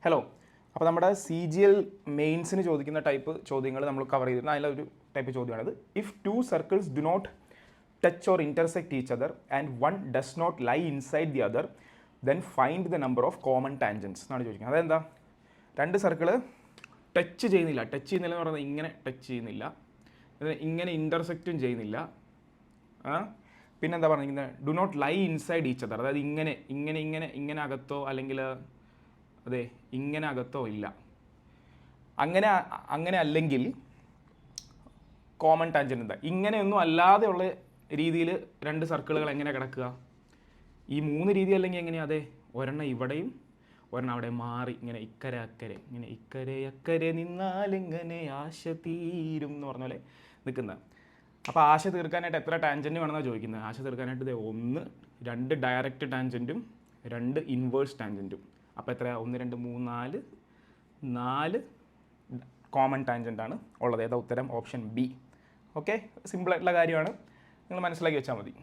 Hello, അപ്പോൾ നമ്മുടെ CGL മെയിൻസിന് ചോദിക്കുന്ന ടൈപ്പ് ചോദ്യങ്ങൾ നമ്മൾ കവർ ചെയ്തിരുന്ന അതിലൊരു ടൈപ്പ് ചോദ്യമാണിത്. If two circles do not touch or intersect each other and one does not lie inside the other then find the number of common tangents എന്നാണ് ചോദിക്കുന്നത്. അതെന്താ? രണ്ട് സർക്കിള് ടച്ച് ചെയ്യുന്നില്ല എന്ന് പറയുന്നത് ഇങ്ങനെ ടച്ച് ചെയ്യുന്നില്ല, ഇങ്ങനെ ഇൻ്റർസെക്റ്റും ചെയ്യുന്നില്ല, പിന്നെന്താ പറഞ്ഞിരിക്കുന്നത്? Do not lie inside each other, അതായത് ഇങ്ങനെ അകത്തോ അല്ലെങ്കിൽ അതെ ഇങ്ങനെ അകത്തോ ഇല്ല. അങ്ങനെ അല്ലെങ്കിൽ കോമൺ ടാൻജൻറ്റ് എന്താ? ഇങ്ങനെയൊന്നും അല്ലാതെയുള്ള രീതിയിൽ രണ്ട് സർക്കിളുകൾ എങ്ങനെ കിടക്കുക? ഈ മൂന്ന് രീതി അല്ലെങ്കിൽ എങ്ങനെയാ? അതെ, ഒരെണ്ണം ഇവിടെയും ഒരെണ്ണം അവിടെ മാറി ഇങ്ങനെ ഇക്കരെ അക്കരെ, ഇങ്ങനെ ഇക്കരെ അക്കരെ നിന്നാലിങ്ങനെ ആശ തീരും എന്ന് പറഞ്ഞ പോലെ നിൽക്കുന്നത്. അപ്പോൾ ആശ തീർക്കാനായിട്ട് എത്ര ടാൻജൻറ്റ് വേണമെന്നാണ് ചോദിക്കുന്നത്. ആശ തീർക്കാനായിട്ട് ഇത് 1 2 ഡയറക്റ്റ് ടാൻജൻറ്റും 2 ഇൻവേഴ്സ് ടാൻജൻറ്റും. അപ്പോൾ എത്ര? 1 2 3 4 കോമൺ ടാൻജൻ്റാണ് ഉള്ളത്. ഏതാ ഉത്തരം? Option B. ഓക്കെ, സിമ്പിളായിട്ടുള്ള കാര്യമാണ്, നിങ്ങൾ മനസ്സിലാക്കി വെച്ചാൽ മതി.